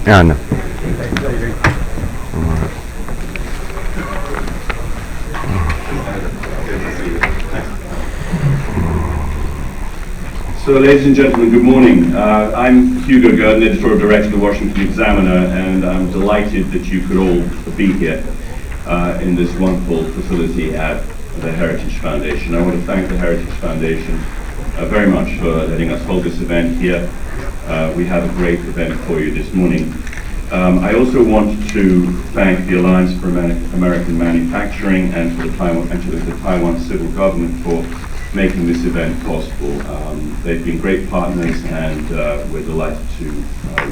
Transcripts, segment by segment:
Yeah, no. So, ladies and gentlemen, good morning. I'm Hugo Gurdon, Editorial Director of the Washington Examiner, and I'm delighted that you could all be here in this wonderful facility at the Heritage Foundation. I want to thank the Heritage Foundation very much for letting us hold this event here. We have a great event for you this morning. I also want to thank the Alliance for American Manufacturing and to the Taiwan civil government for making this event possible. They've been great partners, and we're delighted to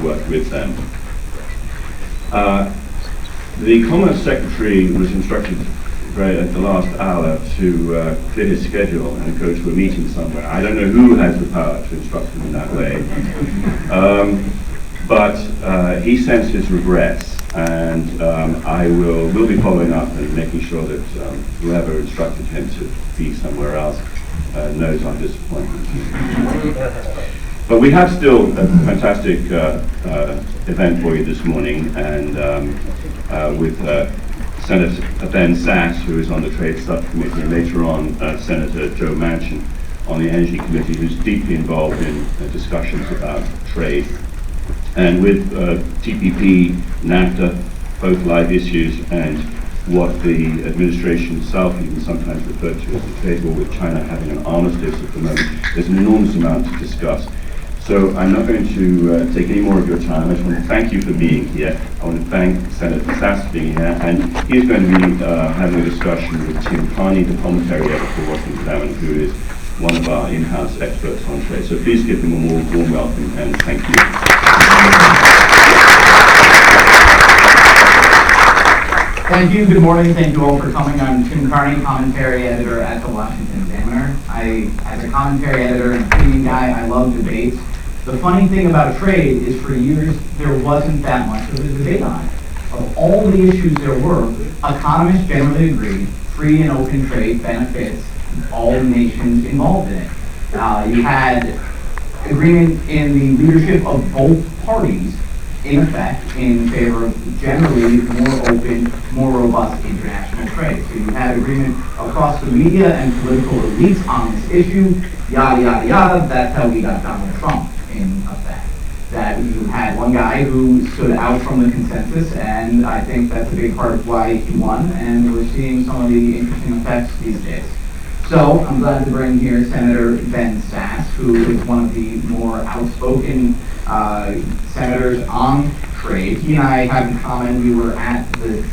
work with them. The Commerce Secretary was instructed at the last hour to clear his schedule and go to a meeting somewhere. I don't know who has the power to instruct him in that way. But he sends his regrets, and I will be following up and making sure that whoever instructed him to be somewhere else knows our disappointment. But we have still a fantastic event for you this morning, and with Senator Ben Sasse, who is on the Trade Subcommittee, and later on Senator Joe Manchin on the Energy Committee, who's deeply involved in discussions about trade. And with TPP, Nafta, both live issues, and what the administration itself even sometimes referred to as the trade war with China having an armistice at the moment, there's an enormous amount to discuss. So I'm not going to take any more of your time. I just want to thank you for being here. I want to thank Senator Sasse for being here, and he's going to be having a discussion with Tim Carney, the commentary editor for Washington Examiner, who is one of our in-house experts on trade. So please give him a warm welcome, and thank you. Thank you. Good morning. Thank you all for coming. I'm Tim Carney, commentary editor at the Washington Examiner. As a commentary editor and opinion guy, I love debates. The funny thing about trade is for years there wasn't that much of a debate on it. Of all the issues there were, economists generally agreed free and open trade benefits all the nations involved in it. You had agreement in the leadership of both parties in effect in favor of generally more open, more robust international trade. So you had agreement across the media and political elites on this issue, yada, yada, yada. That's how we got Donald Trump in effect. That you had one guy who stood out from the consensus, and I think that's a big part of why he won, and we're seeing some of the interesting effects these days. So I'm glad to bring here Senator Ben Sasse, who is one of the more outspoken senators on trade. He and I have in common, we were at the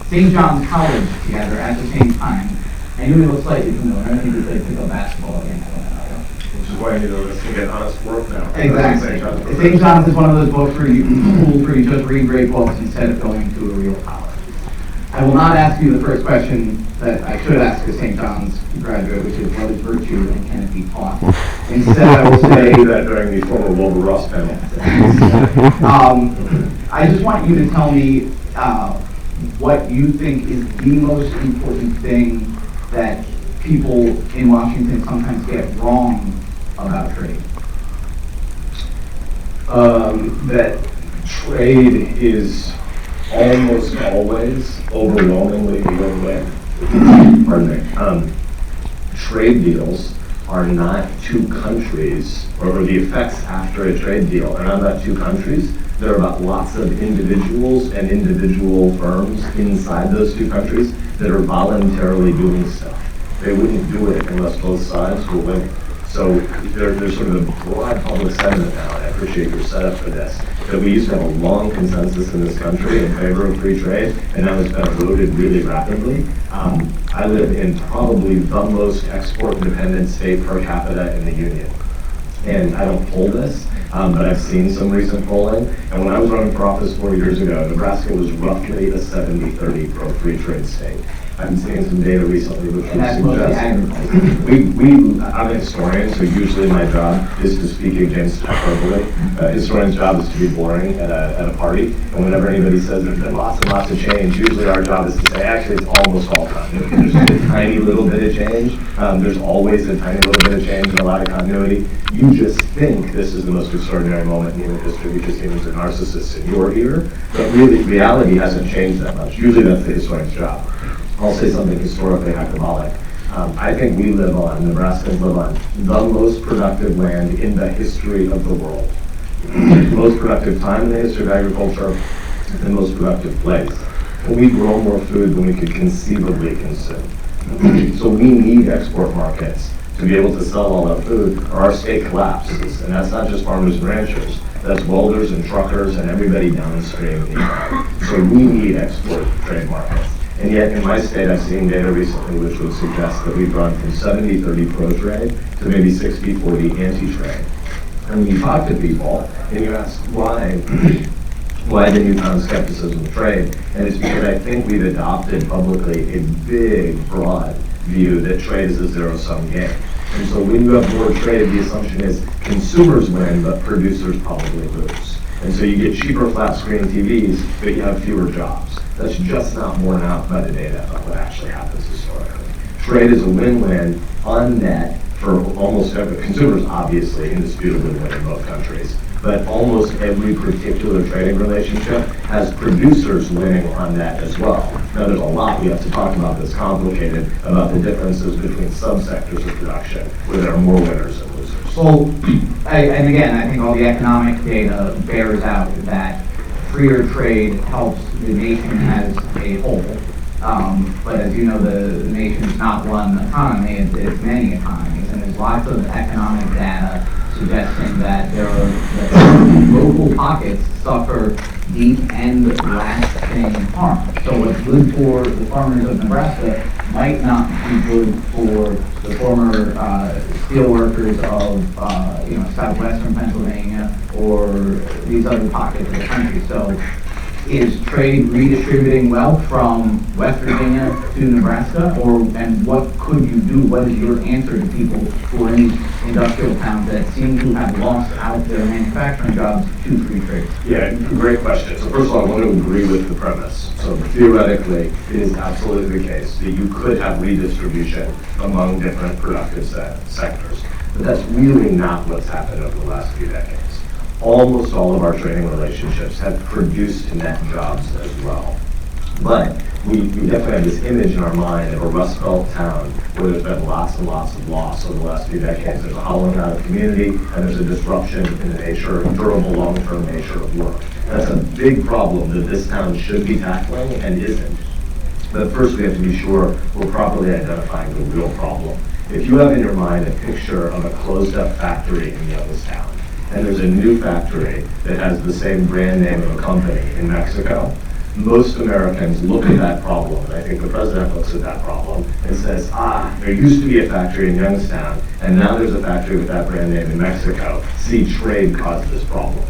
St. John's College together at the same time. I knew he looked slightly familiar. I think we played pickup basketball against one another. Which is why you know this can get honest work now. Exactly. St. John's is one of those books where you just read great books instead of going to a real college. I will not ask you the first question that I should ask a St. John's graduate, which is what is virtue and can it be taught? Instead, I will say that during the former Wilbur Ross panel. I just want you to tell me what you think is the most important thing that people in Washington sometimes get wrong about trade. That trade is almost always overwhelmingly the win-win. Pardon me. Trade deals are not two countries, or the effects after a trade deal are not about two countries. They're about lots of individuals and individual firms inside those two countries that are voluntarily doing stuff. They wouldn't do it unless both sides were winning. So there's sort of a broad public sentiment now, and I appreciate your setup for this, that we used to have a long consensus in this country in favor of free trade, and now it's been eroded really rapidly. I live in probably the most export-dependent state per capita in the union. And I don't poll this, but I've seen some recent polling. And when I was running for office 4 years ago, Nebraska was roughly a 70-30 pro-free trade state. I'm seeing some data recently which And would that's mostly suggest agriculture. I'm a historian, so usually my job is to speak against hyperbole. Historian's job is to be boring at a party, and whenever anybody says there's been lots and lots of change, usually our job is to say, actually, it's almost all time. There's just a tiny little bit of change. There's always a tiny little bit of change and a lot of continuity. You just think this is the most extraordinary moment in human history because humans are narcissists and you're here, but really, reality hasn't changed that much. Usually that's the historian's job. I'll say something historically hyperbolic. I think Nebraskans live on the most productive land in the history of the world. The most productive time in the history of agriculture, the most productive place. And we grow more food than we could conceivably consume. So we need export markets to be able to sell all our food, or our state collapses. And that's not just farmers and ranchers. That's welders and truckers and everybody downstream. So we need export trade markets. And yet, in my state, I've seen data recently which would suggest that we've gone from 70-30 pro-trade to maybe 60-40 anti-trade. And when you talk to people, and you ask why the newfound skepticism of trade, and it's because I think we've adopted publicly a big, broad view that trade is a zero-sum game. And so when you have more trade, the assumption is consumers win, but producers probably lose. And so you get cheaper flat-screen TVs, but you have fewer jobs. That's just not borne out by the data of what actually happens historically. Trade is a win-win on net for almost every, consumers obviously indisputably win in both countries, but almost every particular trading relationship has producers winning on net as well. Now there's a lot we have to talk about that's complicated about the differences between subsectors of production where there are more winners and losers. Well, and again, I think all the economic data bears out that freer trade helps the nation as a whole. But as you know, the nation is not one economy, it's many economies. And there's lots of economic data suggesting that that local pockets suffer deep and lasting harm. So what's good for the farmers of Nebraska might not be good for the former steel workers of southwestern Pennsylvania or these other pockets of the country. So is trade redistributing wealth from West Virginia to Nebraska, and what could you do? What is your answer to people who are in these industrial towns that seem to have lost out their manufacturing jobs to free trade? Yeah, great question. So first of all, I want to agree with the premise. So theoretically, it is absolutely the case that you could have redistribution among different productive sectors. But that's really not what's happened over the last few decades. Almost all of our trading relationships have produced net jobs as well. But we definitely have this image in our mind of a Rust Belt town where there's been lots and lots of loss over the last few decades. There's a hollowing out of community, and there's a disruption in the nature, durable, long-term nature of work. That's a big problem that this town should be tackling and isn't. But first we have to be sure we're properly identifying the real problem. If you have in your mind a picture of a closed-up factory in Youngstown, and there's a new factory that has the same brand name of a company in Mexico, most Americans look at that problem, and I think the president looks at that problem and says, there used to be a factory in Youngstown, and now there's a factory with that brand name in Mexico. See, trade caused this problem.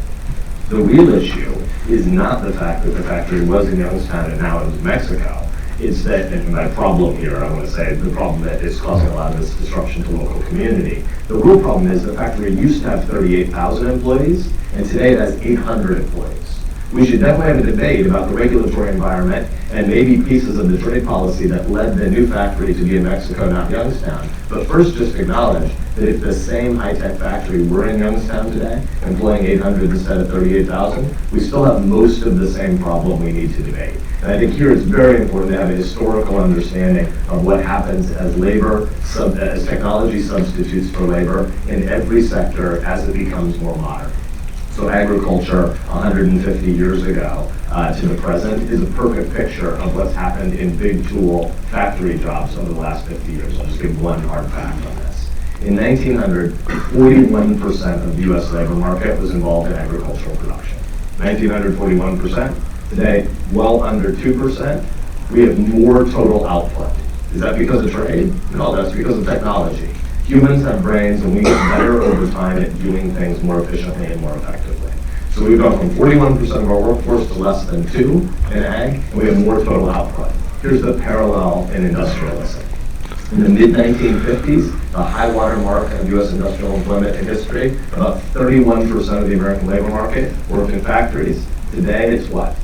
The real issue is not the fact that the factory was in Youngstown and now in Mexico. It's that, and my problem here, I want to say, the problem that is causing a lot of this disruption to local community. The real problem is the factory used to have 38,000 employees, and today it has 800 employees. We should definitely have a debate about the regulatory environment and maybe pieces of the trade policy that led the new factory to be in Mexico, not Youngstown. But first, just acknowledge that if the same high-tech factory were in Youngstown today, employing 800 instead of 38,000, we still have most of the same problem we need to debate. And I think here it's very important to have a historical understanding of what happens as as technology substitutes for labor in every sector as it becomes more modern. So agriculture 150 years ago to the present is a perfect picture of what's happened in big tool factory jobs over the last 50 years. I'll just give one hard fact on this. In 1900, 41% of the U.S. labor market was involved in agricultural production. 1900, 41%. Today, well under 2%. We have more total output. Is that because of trade? No, that's because of technology. Humans have brains, and we get better over time at doing things more efficiently and more effectively. So we've gone from 41% of our workforce to less than 2% in ag, and we have more total output. Here's the parallel in industrialism. In the mid-1950s, the high water mark of U.S. industrial employment in history, about 31% of the American labor market worked in factories. Today, it's what?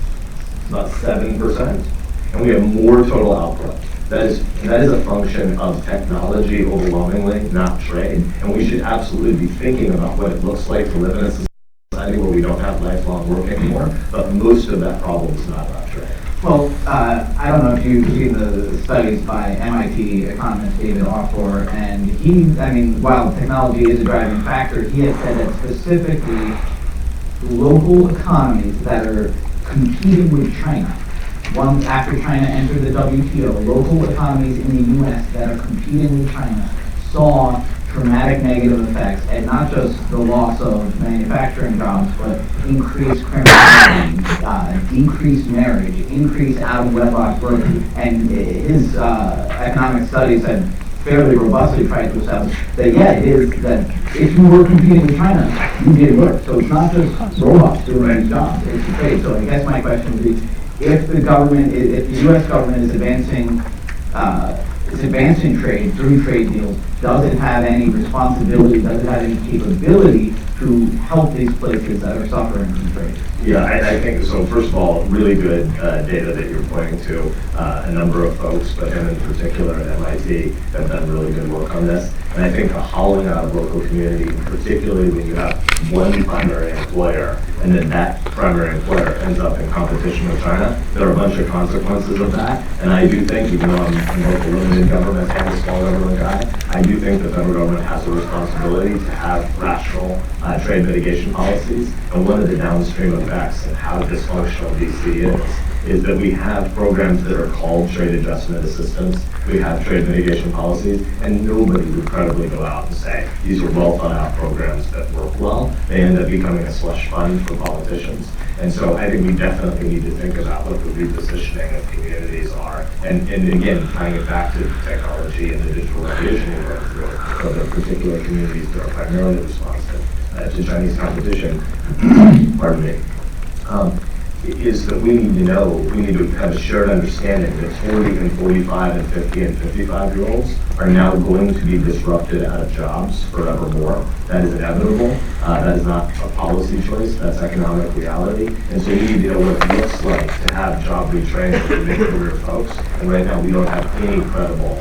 About 7%. And we have more total output. That is a function of technology overwhelmingly, not trade. And we should absolutely be thinking about what it looks like to live in a society where we don't have lifelong work anymore. But most of that problem is not about trade. Well, I don't know if you've seen the studies by MIT economist David Offshore, and while technology is a driving factor, he has said that specifically local economies that are competing with China, once after China entered the WTO, local economies in the U.S. that are competing with China saw dramatic negative effects, and not just the loss of manufacturing jobs, but increased criminality, decreased marriage, increased out-of-wedlock birth, and his economic studies had fairly robustly tried to establish that, it is that if you were competing with China, you did work. So it's not just robots doing these jobs, it's the trade. So I guess my question would be, if the U.S. government is advancing trade through trade deals, does it have any responsibility, does it have any capability to help these places that are suffering from trade? Yeah, I think so. First of all, really good data that you're pointing to. A number of folks, but him in particular at MIT, have done really good work on this. And I think the hollowing out of local community, particularly when you have one primary employer, and then that primary employer ends up in competition with China, there are a bunch of consequences of that. And I do think, even though I'm a local limited government and a small government guy, I do think the federal government has a responsibility to have rational trade mitigation policies. And one of the downstream effects and how dysfunctional DC is that we have programs that are called trade adjustment assistance. We have trade mitigation policies, and nobody would credibly go out and say, these are well thought out programs that work well. They end up becoming a slush fund for politicians. And so I think we definitely need to think about what the repositioning of communities are. And again, tying it back to technology and the digital revolution we're going through, so there are particular communities that are primarily responsive to Chinese competition, pardon me, is that we need to have a shared understanding that 40 and 45 and 50 and 55-year-olds are now going to be disrupted out of jobs forevermore. That is inevitable. That is not a policy choice. That's economic reality. And so we need to know what it looks like to have job retraining for mid-career folks. And right now we don't have any credible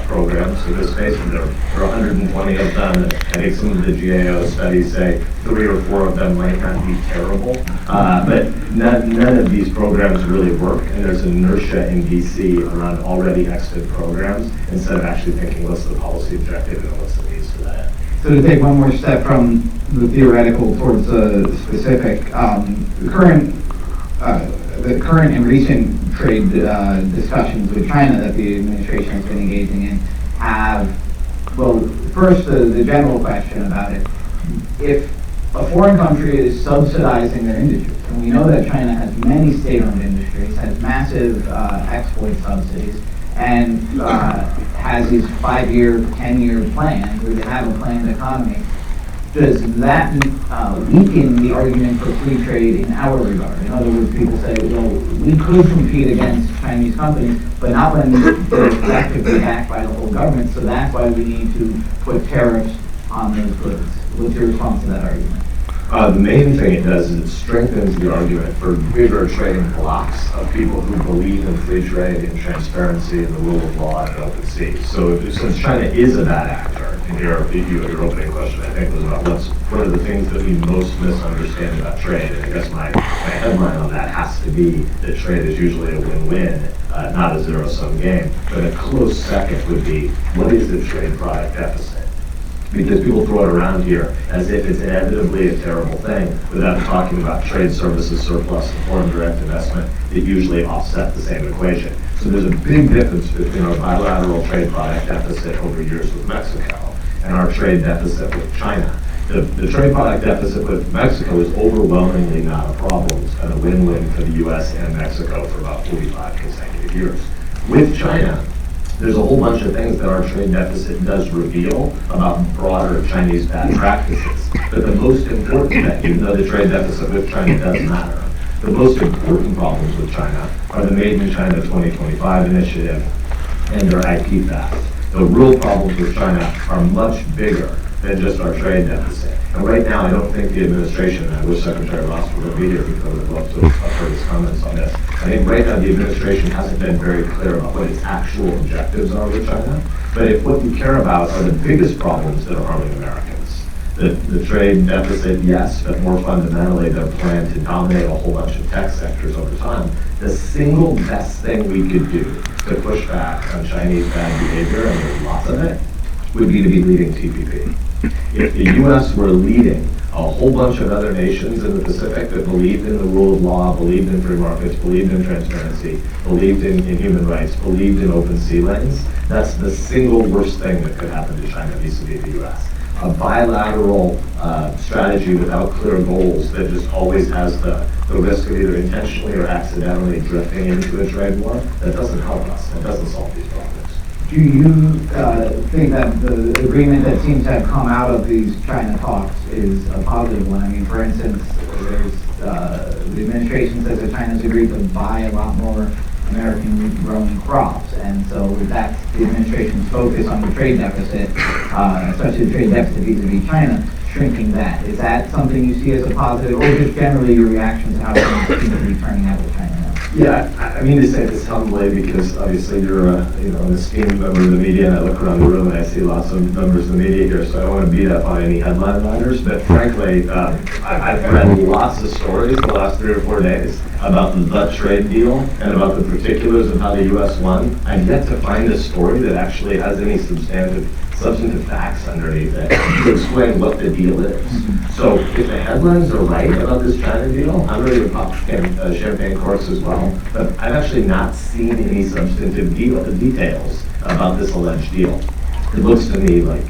programs in this space, and there are 120 of them, and I think some of the GAO studies say 3 or 4 of them might not be terrible, but none of these programs really work, and there's inertia in DC around already exited programs instead of actually thinking what's the policy objective and what's the needs for that. So to take one more step from the theoretical towards the specific, the current and recent trade discussions with China that the administration has been engaging in have, well, first the general question about it. If a foreign country is subsidizing their industries, and we know that China has many state-owned industries, has massive export subsidies, and has these 5-year, 10-year plans where they have a planned economy, does that weaken the argument for free trade in our regard? In other words, people say, well, we could compete against Chinese companies, but not when they're effectively backed by the whole government, so that's why we need to put tariffs on those goods. What's your response to that argument? The main thing it does is it strengthens the argument for bigger trading blocks of people who believe in free trade and transparency and the rule of law and open seas. So since China is a bad actor, and your opening question, I think, was about what are the things that we most misunderstand about trade. And I guess my headline on that has to be that trade is usually a win-win, not a zero-sum game. But a close second would be, what is the trade product deficit? Because people throw it around here as if it's inevitably a terrible thing without talking about trade services surplus and foreign direct investment that usually offset the same equation. So there's a big difference between our bilateral trade product deficit over years with Mexico and our trade deficit with China. The trade product deficit with Mexico is overwhelmingly not a problem. It's been a win-win for the U.S. and Mexico for about 45 consecutive years. With China, there's a whole bunch of things that our trade deficit does reveal about broader Chinese bad practices. But the most important thing, even though the trade deficit with China does matter, The most important problems with China are the Made in China 2025 initiative and their IP theft. The real problems with China are much bigger than just our trade deficit. And right now, I don't think the administration, and I wish Secretary Ross would be here because I would love to have heard his comments on this. I think right now the administration hasn't been very clear about what its actual objectives are with China. But if what you care about are the biggest problems that are harming Americans, the trade deficit, yes, but more fundamentally, their plan to dominate a whole bunch of tech sectors over time, the single best thing we could do to push back on Chinese bad behavior, and there's lots of it, would be to be leading TPP. If the U.S. were leading a whole bunch of other nations in the Pacific that believed in the rule of law, believed in free markets, believed in transparency, believed in human rights, believed in open sea lanes, that's the single worst thing that could happen to China vis-a-vis the U.S. A bilateral strategy without clear goals that just always has the risk of either intentionally or accidentally drifting into a trade war, that doesn't help us. It doesn't solve these problems. Do you think that the agreement that seems to have come out of these China talks is a positive one? I mean, for instance, there's, the administration says that China's agreed to buy a lot more American-grown crops, and so that's the administration's focus on the trade deficit, especially the trade deficit vis-a-vis China, shrinking that. Is that something you see as a positive, or just generally your reaction to how things seem to be turning out with China now? Yeah, I mean to say this humbly because obviously you're an esteemed member of the media, and I look around the room and I see lots of members of the media here, so I don't want to beat up on any headline writers, but frankly, I've read lots of stories the last 3 or 4 days about the trade deal and about the particulars of how the U.S. won. I've yet to find a story that actually has any substantive facts underneath it to explain what the deal is. So if the headlines are right about this China deal, I'm ready to pop champagne corks as well, but I've actually not seen any substantive details about this alleged deal. It looks to me like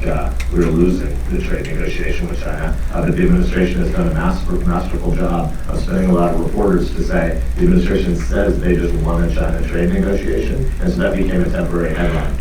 we're losing the trade negotiation with China, but the administration has done a masterful job of spending a lot of reporters to say the administration says they just won a China trade negotiation, and so that became a temporary headline.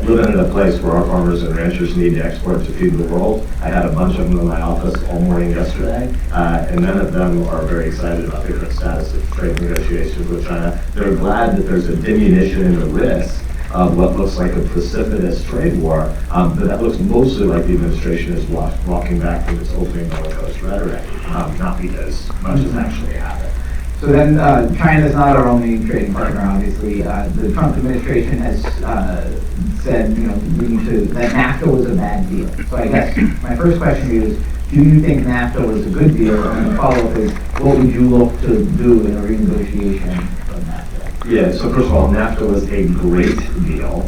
Living in a place where our farmers and ranchers need to export to feed the world, I had a bunch of them in my office all morning yesterday, and none of them are very excited about the current status of trade negotiations with China. They're glad that there's a diminution in the risk of what looks like a precipitous trade war, but that looks mostly like the administration is walking back from its opening bellicose rhetoric, not because much has actually happened. So then, China is not our only trading partner, obviously. The Trump administration has said, that NAFTA was a bad deal. So I guess my first question to you is, do you think NAFTA was a good deal? And the follow-up is, what would you look to do in a renegotiation of NAFTA? Yeah, so first of all, NAFTA was a great deal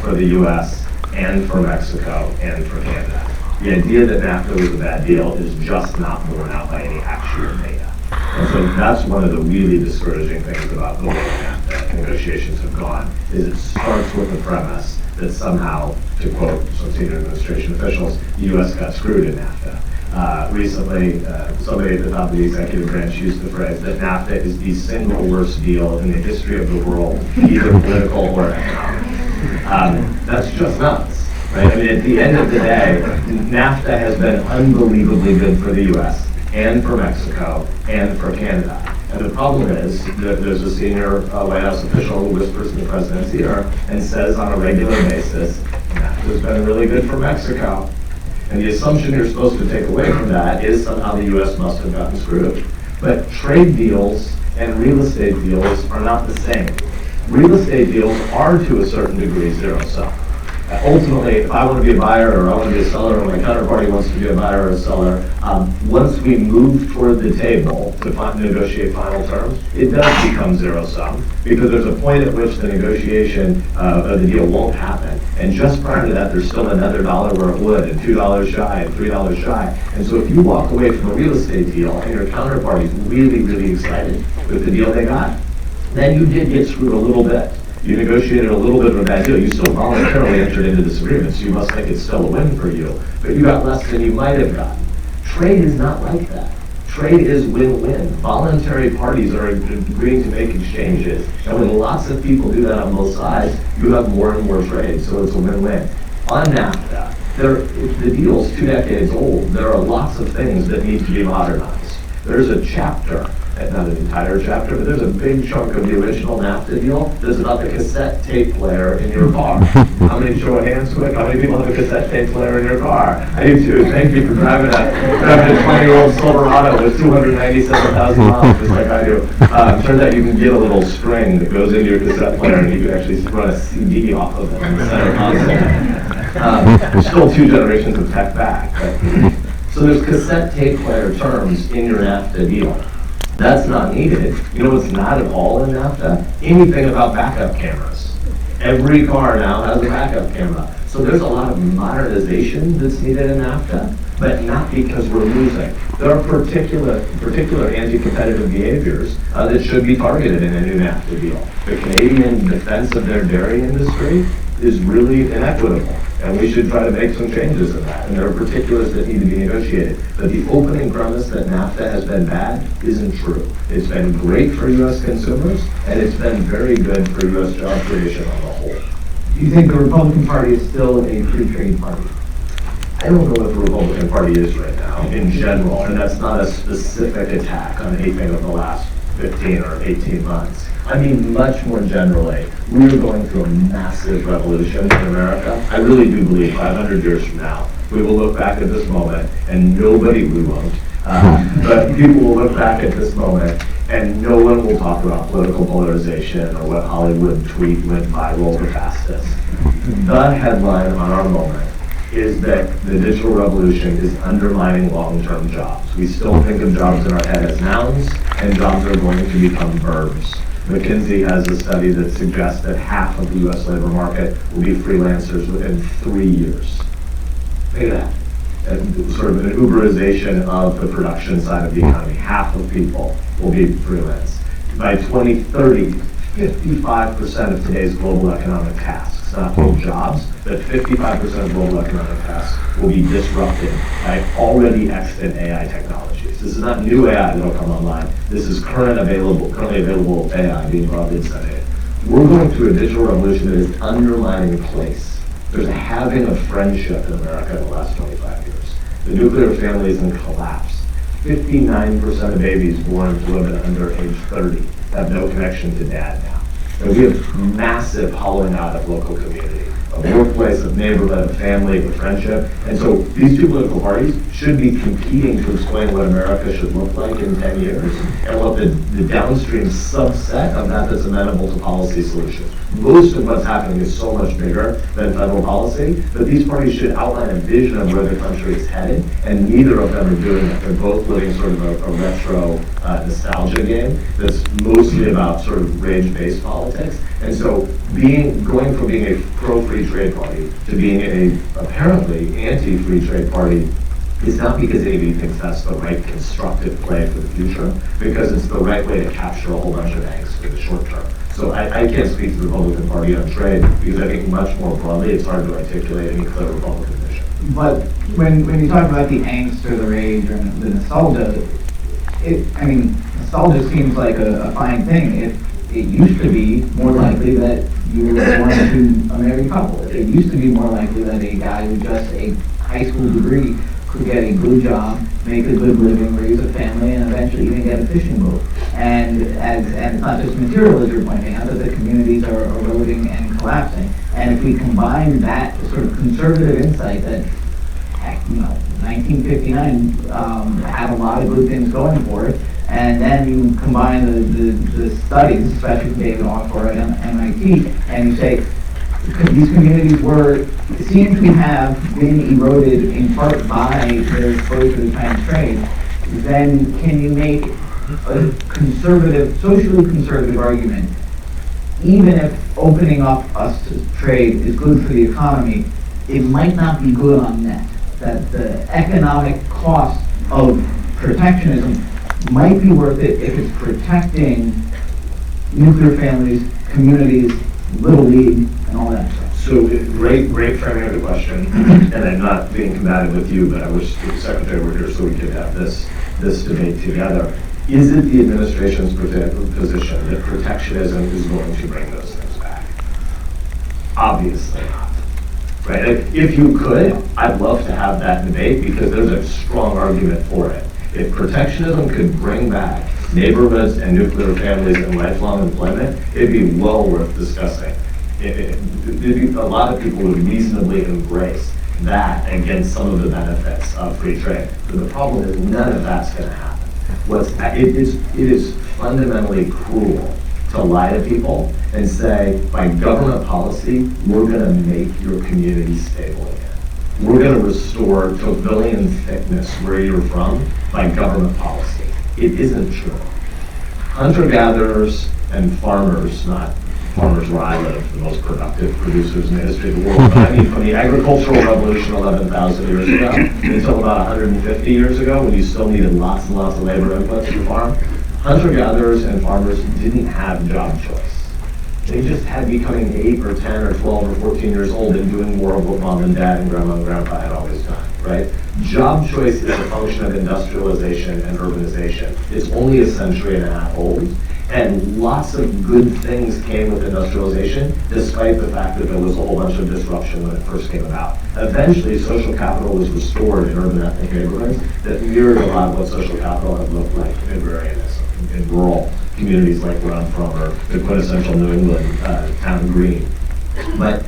for the U.S. and for Mexico and for Canada. The idea that NAFTA was a bad deal is just not borne out by any actual data. And so that's one of the really discouraging things about the way NAFTA negotiations have gone, is it starts with the premise that somehow, to quote some senior administration officials, the U.S. got screwed in NAFTA. Recently, somebody at the top of the executive branch used the phrase that NAFTA is the single worst deal in the history of the world, either political or economic. That's just nuts, right? I mean, at the end of the day, NAFTA has been unbelievably good for the U.S. and for Mexico and for Canada. And the problem is that there's a senior White House official who whispers in the president's ear and says on a regular basis, NAFTA's been really good for Mexico. And the assumption you're supposed to take away from that is somehow the U.S. must have gotten screwed. But trade deals and real estate deals are not the same. Real estate deals are to a certain degree zero-sum. Ultimately, if I want to be a buyer or I want to be a seller or my counterparty wants to be a buyer or a seller, once we move toward the table to negotiate final terms, it does become zero-sum because there's a point at which the negotiation of the deal won't happen. And just prior to that, there's still another dollar where it would, and $2 shy, and $3 shy. And so if you walk away from a real estate deal and your counterparty's really, really excited with the deal they got, then you did get screwed a little bit. You negotiated a little bit of a bad deal. You still voluntarily entered into this agreement, so you must think it's still a win for you. But you got less than you might have gotten. Trade is not like that. Trade is win-win. Voluntary parties are agreeing to make exchanges. And when lots of people do that on both sides, you have more and more trade, so it's a win-win. On NAFTA, the deal's 2 decades old. There are lots of things that need to be modernized. There's a chapter not an entire chapter, but there's a big chunk of the original NAFTA deal that's about the cassette tape player in your car. How many, show of hands quick, how many people have a cassette tape player in your car? I do too. Thank you for driving a 20-year-old Silverado with 297,000 miles, just like I do. Turns out you can get a little string that goes into your cassette player and you can actually run a CD off of it in the center console. Still 2 generations of tech back. But, so there's cassette tape player terms in your NAFTA deal. That's not needed. You know what's not at all in NAFTA? Anything about backup cameras. Every car now has a backup camera. So there's a lot of modernization that's needed in NAFTA, but not because we're losing. There are particular anti-competitive behaviors that should be targeted in a new NAFTA deal. The Canadian defense of their dairy industry is really inequitable, and we should try to make some changes in that. And there are particulars that need to be negotiated. But the opening premise that NAFTA has been bad isn't true. It's been great for U.S. consumers, and it's been very good for U.S. job creation on the whole. Do you think the Republican Party is still a free trade party? I don't know what the Republican Party is right now in general, and that's not a specific attack on anything of the last 15 or 18 months. I mean, much more generally, we are going through a massive revolution in America. I really do believe 500 years from now, we will look back at this moment, and we won't, but people will look back at this moment, and no one will talk about political polarization or what Hollywood tweet went viral the fastest. The headline on our moment is that the digital revolution is undermining long-term jobs. We still think of jobs in our head as nouns, and jobs are going to become verbs. McKinsey has a study that suggests that half of the U.S. labor market will be freelancers within 3 years. Think of that. And sort of an Uberization of the production side of the economy. Half of people will be freelance. By 2030, 55% of today's global economic tasks, not whole jobs, but 55% of global economic tasks will be disrupted by already extant AI technologies. This is not new AI that will come online. This is currently available AI being broadly disseminated. We're going through a digital revolution that is undermining place. There's a halving of friendship in America in the last 25 years. The nuclear family is in collapse. 59% of babies born to women under age 30 have no connection to dad now. And we have massive hollowing out of local community, of workplace, of neighborhood, of family, of friendship. And so these two political parties should be competing to explain what America should look like in 10 years and what the downstream subset of that that's amenable to policy solutions. Most of what's happening is so much bigger than federal policy, but these parties should outline a vision of where the country is headed, and neither of them are doing it. They're both living sort of a retro nostalgia game that's mostly about sort of rage-based politics. And so going from being a pro-free trade party to being a apparently anti-free trade party is not because anybody thinks that's the right constructive play for the future, because it's the right way to capture a whole bunch of angst for the short term. So I can't speak to the Republican Party on trade, because I think much more broadly it's hard to articulate any clear Republican vision. But when you talk about the angst or the rage or the nostalgia, nostalgia seems like a fine thing. It used to be more likely that you were born to a married couple. It used to be more likely that a guy with just a high school degree could get a good job, make a good living, raise a family, and eventually even get a fishing boat. And it's not just material, as you're pointing out, that the communities are eroding and collapsing. And if we combine that sort of conservative insight that, 1959 had a lot of good things going for it, and then you combine the studies, especially from David Alford at MIT, and you say, these communities seem to have been eroded in part by their exposure to Chinese trade, then can you make a socially conservative argument, even if opening up us to trade is good for the economy, it might not be good on net. That the economic cost of protectionism might be worth it if it's protecting nuclear families, communities, Little League, and all that stuff. So great framing of the question, and I'm not being combative with you, but I wish the Secretary were here so we could have this debate together. Is it the administration's position that protectionism is going to bring those things back? Obviously not. Right? If you could, I'd love to have that debate because there's a strong argument for it. If protectionism could bring back neighborhoods and nuclear families and lifelong employment, it'd be well worth discussing. A lot of people would reasonably embrace that against some of the benefits of free trade. But the problem is none of that's going to happen. It is fundamentally cruel to lie to people and say, by government policy, we're going to make your community stable again. We're going to restore Tocquevillian thickness where you're from by government policy. It isn't true. Hunter-gatherers and farmers, not farmers where I live, the most productive producers in the history of the world. I mean, from the agricultural revolution 11,000 years ago until about 150 years ago, when you still needed lots and lots of labor inputs to farm, hunter-gatherers and farmers didn't have job choice. They just had becoming 8 or 10 or 12 or 14 years old and doing more of what mom and dad and grandma and grandpa had always done, right? Job choice is a function of industrialization and urbanization. It's only a century and a half old. And lots of good things came with industrialization, despite the fact that there was a whole bunch of disruption when it first came about. Eventually, social capital was restored in urban ethnic neighborhoods that mirrored a lot of what social capital had looked like in agrarianism, in rural communities like where I'm from, or the quintessential New England town green. But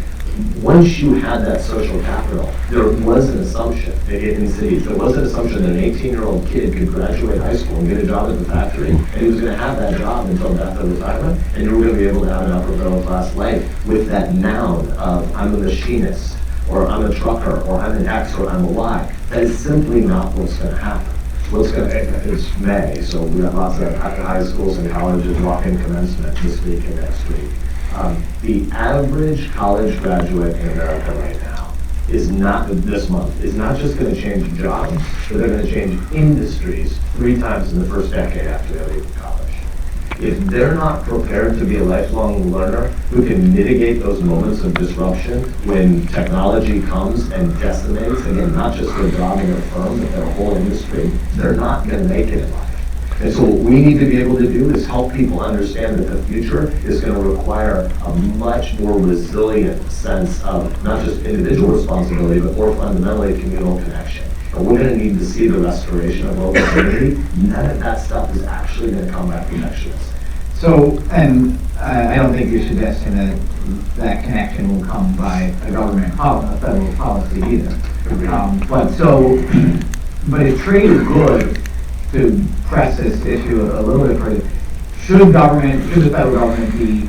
once you had that social capital, there was an assumption in cities, there was an assumption that an 18-year-old kid could graduate high school and get a job at the factory, and he was going to have that job until death or retirement, and you were going to be able to have an upper middle class life with that noun of I'm a machinist, or I'm a trucker, or I'm an X, or I'm a Y. That is simply not what's going to happen. It's May, so we have lots of high schools and colleges walking commencement this week and next week. The average college graduate in America right now is not, this month, is not just going to change jobs, but they're going to change industries 3 times in the first decade after they leave college. If they're not prepared to be a lifelong learner who can mitigate those moments of disruption when technology comes and decimates, again, not just their job in their firm, but their whole industry, they're not going to make it in life. And so what we need to be able to do is help people understand that the future is going to require a much more resilient sense of not just individual responsibility, but more fundamentally communal connection. And we're going to need to see the restoration of local community. None of that stuff is actually going to come by protectionist. So, and I don't think you're suggesting that that connection will come by a government a federal policy either. But if trade is good, to press this issue a little bit further, should the federal government be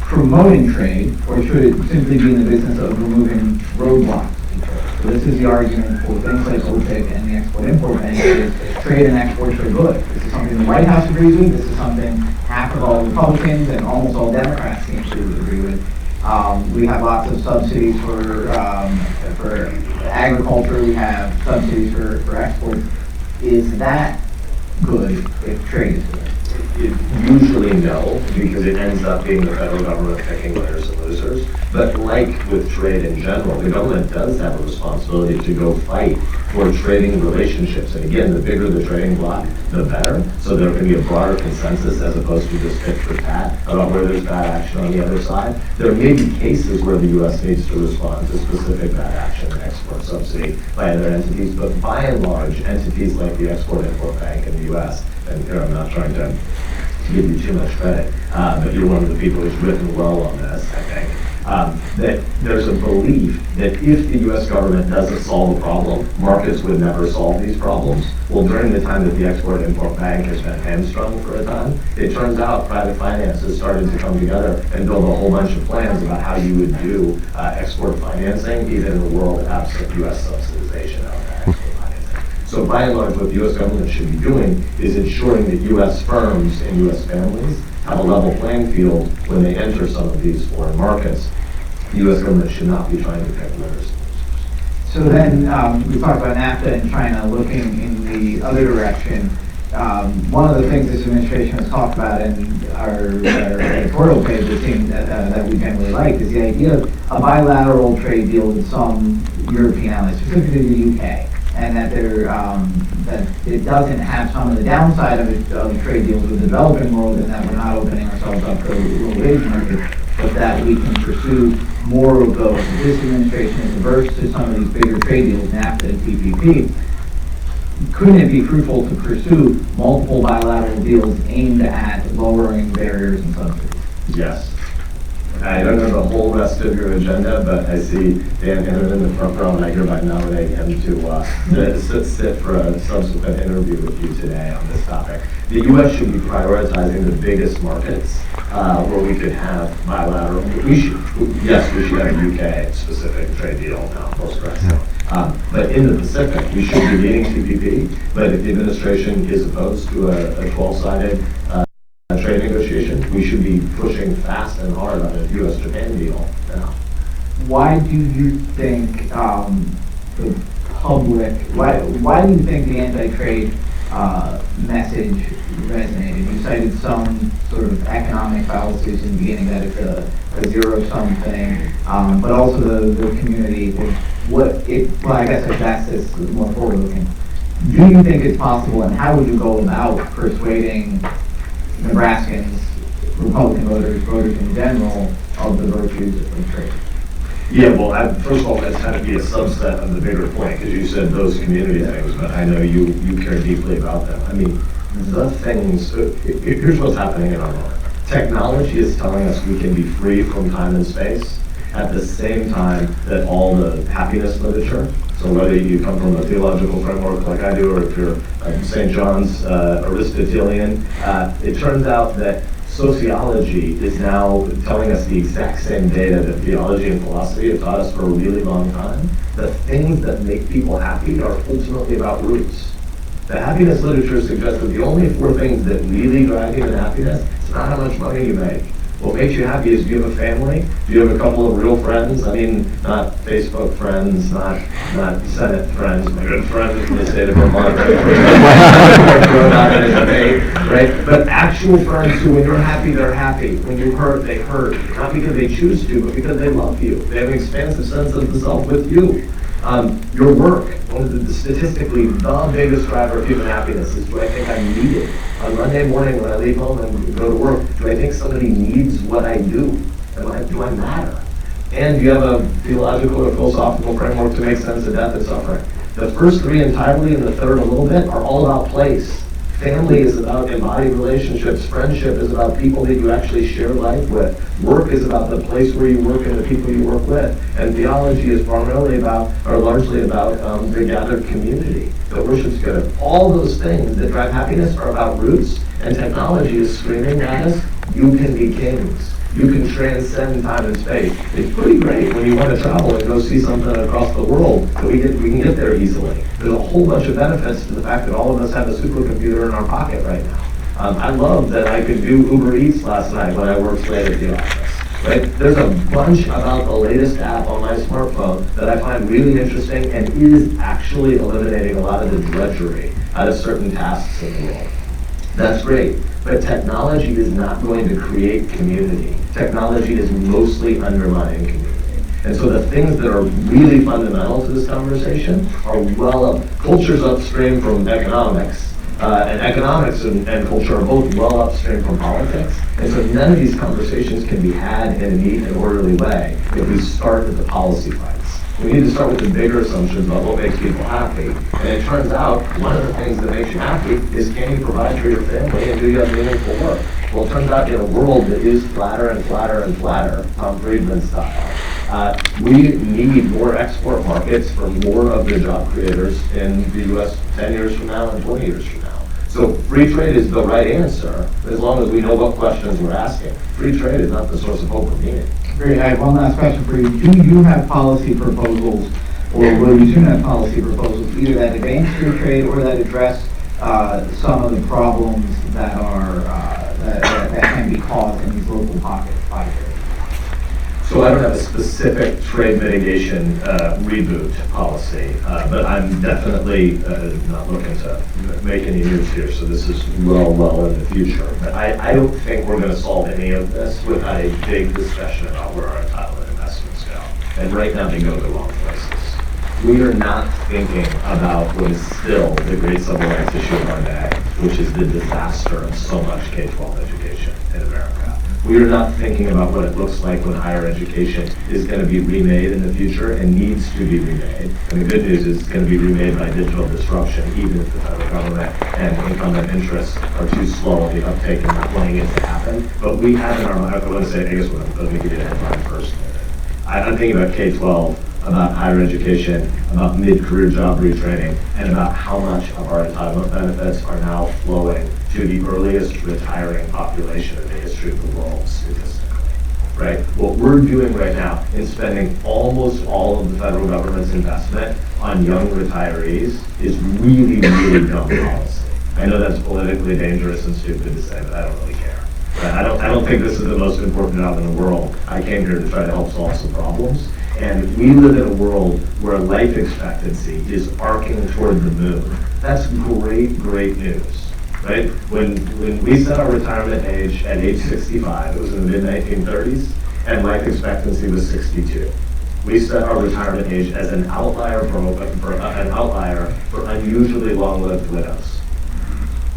promoting trade, or should it simply be in the business of removing roadblocks to trade? So this is the argument for things like OPEC and the Export-Import Bank is trade and exports are good. This is something the White House agrees with. This is something half of all Republicans and almost all Democrats seem to agree with. We have lots of subsidies for agriculture. We have subsidies for exports. Is that good if trade is good? Usually no, because it ends up being the federal government picking winners and losers. But like with trade in general, the government does have a responsibility to go fight for trading relationships. And again, the bigger the trading bloc, the better. So there can be a broader consensus as opposed to just tit for tat about where there's bad action on the other side. There may be cases where the U.S. needs to respond to specific bad action, export subsidy by other entities. But by and large, entities like the Export-Import Bank in the U.S., and here I'm not trying to give you too much credit, but you're one of the people who's written well on this, I think, that there's a belief that if the U.S. government doesn't solve a problem, markets would never solve these problems. Well, during the time that the Export-Import Bank has been hamstrung for a time, it turns out private finance has started to come together and build a whole bunch of plans about how you would do export financing, even in a world absent U.S. subsidization of that export financing. So by and large, what the U.S. government should be doing is ensuring that U.S. firms and U.S. families have a level playing field when they enter some of these foreign markets. The U.S. government should not be trying to pick winners. So then we talked about NAFTA and China looking in the other direction. One of the things this administration has talked about in our editorial page that we generally like is the idea of a bilateral trade deal with some European allies, specifically the UK. And that that it doesn't have some of the downside of trade deals with the developing world, and that we're not opening ourselves up to the global wage market, but that we can pursue more of those. This administration is averse to some of these bigger trade deals, NAFTA and TPP. couldn't it be fruitful to pursue multiple bilateral deals aimed at lowering barriers and subsidies? Yes. I don't know the whole rest of your agenda, but I see Dan Henry in the front row, and I hereby nominate him to sit for a subsequent interview with you today on this topic. The U.S. should be prioritizing the biggest markets where we could have bilateral. We should have a UK-specific trade deal now, post-Brexit. But in the Pacific, we should be leading TPP. But if the administration is opposed to a 12-sided trade negotiation, we should be pushing fast and hard on a U.S.-Japan deal now. Why do you think the public, why do you think the anti-trade message resonated? You cited some sort of economic fallacies in the beginning, that it's a zero-sum thing, but also the community. Well, I guess if that's this more forward-looking, do you think it's possible, and how would you go about persuading Nebraskans, Republican voters in general, of the virtues of trade? Yeah, well, first of all, that's kind of be a subset of the bigger point, because you said those community things, but I know you care deeply about them. I mean, the things, here's what's happening in our moment. Technology is telling us we can be free from time and space at the same time that all the happiness literature, so whether you come from a theological framework like I do, or if you're St. John's Aristotelian, it turns out that sociology is now telling us the exact same data that theology and philosophy have taught us for a really long time. The things that make people happy are ultimately about roots. The happiness literature suggests that the only four things that really drive you to happiness is not how much money you make. What makes you happy is, do you have a family? Do you have a couple of real friends? I mean, not Facebook friends, not Senate friends, my good friends from the state of Vermont, right? But actual friends who, when you're happy, they're happy. When you hurt, they hurt. Not because they choose to, but because they love you. They have an expansive sense of the self with you. Your work, statistically, the biggest driver of human happiness is, do I think I'm needed? On Monday morning when I leave home and go to work, do I think somebody needs what I do? Do I matter? And do you have a theological or philosophical framework to make sense of death and suffering? The first three entirely and the third a little bit are all about place. Family is about embodied relationships. Friendship is about people that you actually share life with. Work is about the place where you work and the people you work with. And theology is primarily about, or largely about, the gathered community that worships God. All those things that drive happiness are about roots, and technology is screaming at us, you can be kings. You can transcend time and space. It's pretty great when you want to travel and go see something across the world that we can get there easily. There's a whole bunch of benefits to the fact that all of us have a supercomputer in our pocket right now. I love that I could do Uber Eats last night when I worked late at the office. Right? There's a bunch about the latest app on my smartphone that I find really interesting and is actually eliminating a lot of the drudgery out of certain tasks in the world. That's great, but technology is not going to create community. Technology is mostly undermining community. And so the things that are really fundamental to this conversation are culture's upstream from economics, and economics and culture are both well upstream from politics. And so none of these conversations can be had in a neat and orderly way if we start with the policy fights. We need to start with the bigger assumptions about what makes people happy. And it turns out one of the things that makes you happy is, can you provide for your family and do you have meaningful work? Well, it turns out in a world that is flatter and flatter and flatter, Tom Friedman style, we need more export markets for more of the job creators in the U.S. 10 years from now and 20 years from now. So free trade is the right answer, as long as we know what questions we're asking. Free trade is not the source of hope or meaning. Great. I have one last question for you. Do you have policy proposals, or will you soon have policy proposals, either that advance free trade or that address some of the problems that are that can be caused in these local pockets by trade? So I don't have a specific trade mitigation reboot policy, but I'm definitely not looking to make any news here, so this is well in the future. But I don't think we're going to solve any of this without a big discussion about where our entitlement investments go. And right now they go to the wrong places. We are not thinking about what is still the great civil rights issue of our day, which is the disaster of so much K-12 education in America. We are not thinking about what it looks like when higher education is going to be remade in the future and needs to be remade. And the good news is it's going to be remade by digital disruption, even if the federal government and incumbent interests are too slow in the uptake and not wanting it to happen. But we have in our mind, I want to say, I guess let me give you the headline first. I'm thinking about K-12, about higher education, about mid-career job retraining, and about how much of our entitlement benefits are now flowing to the earliest retiring population in the history of the world statistically, right? What we're doing right now in spending almost all of the federal government's investment on young retirees is really, really dumb policy. I know that's politically dangerous and stupid to say, but I don't really care. Right? I don't think this is the most important job in the world. I came here to try to help solve some problems. And we live in a world where life expectancy is arcing toward the moon. That's great, great news, right? When we set our retirement age at age 65, it was in the mid-1930s, and life expectancy was 62. We set our retirement age as an outlier for unusually long-lived widows.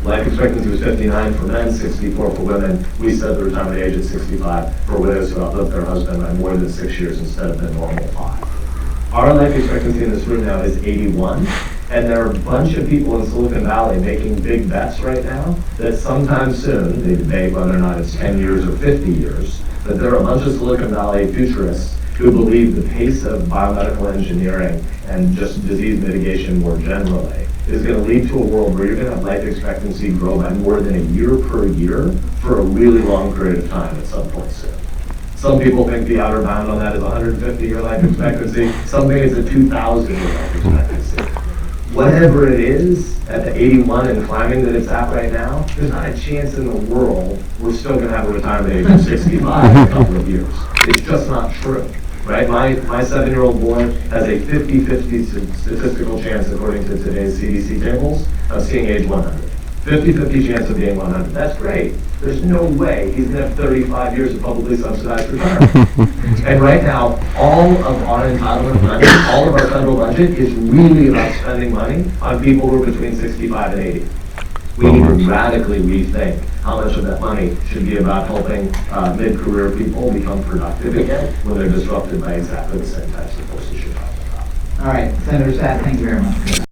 Life expectancy was 59 for men, 64 for women. We set the retirement age at 65 for widows who outlived their husband by more than 6 years instead of the normal 5. Our life expectancy in this room now is 81, and there are a bunch of people in Silicon Valley making big bets right now that sometime soon, they debate whether or not it's 10 years or 50 years, but there are a bunch of Silicon Valley futurists who believe the pace of biomedical engineering and just disease mitigation more generally is going to lead to a world where you're going to have life expectancy grow by more than a year per year for a really long period of time at some point soon. Some people think the outer bound on that is 150-year life expectancy. Some think it's a 2,000-year life expectancy. Whatever it is, at the 81 and climbing that it's at right now, there's not a chance in the world we're still going to have a retirement age of 65 in a couple of years. It's just not true. Right? My 7-year-old boy has a 50-50 statistical chance, according to today's CDC tables, of seeing age 100. 50-50 chance of being 100. That's great. There's no way he's going to have 35 years of publicly subsidized retirement. And right now, all of our entitlement money, all of our federal budget is really about spending money on people who are between 65 and 80. We need to radically rethink how much of that money should be about helping mid-career people become productive again when they're disrupted by exactly the same types of forces you're talking about. All right, Senator Sasse, thank you very much.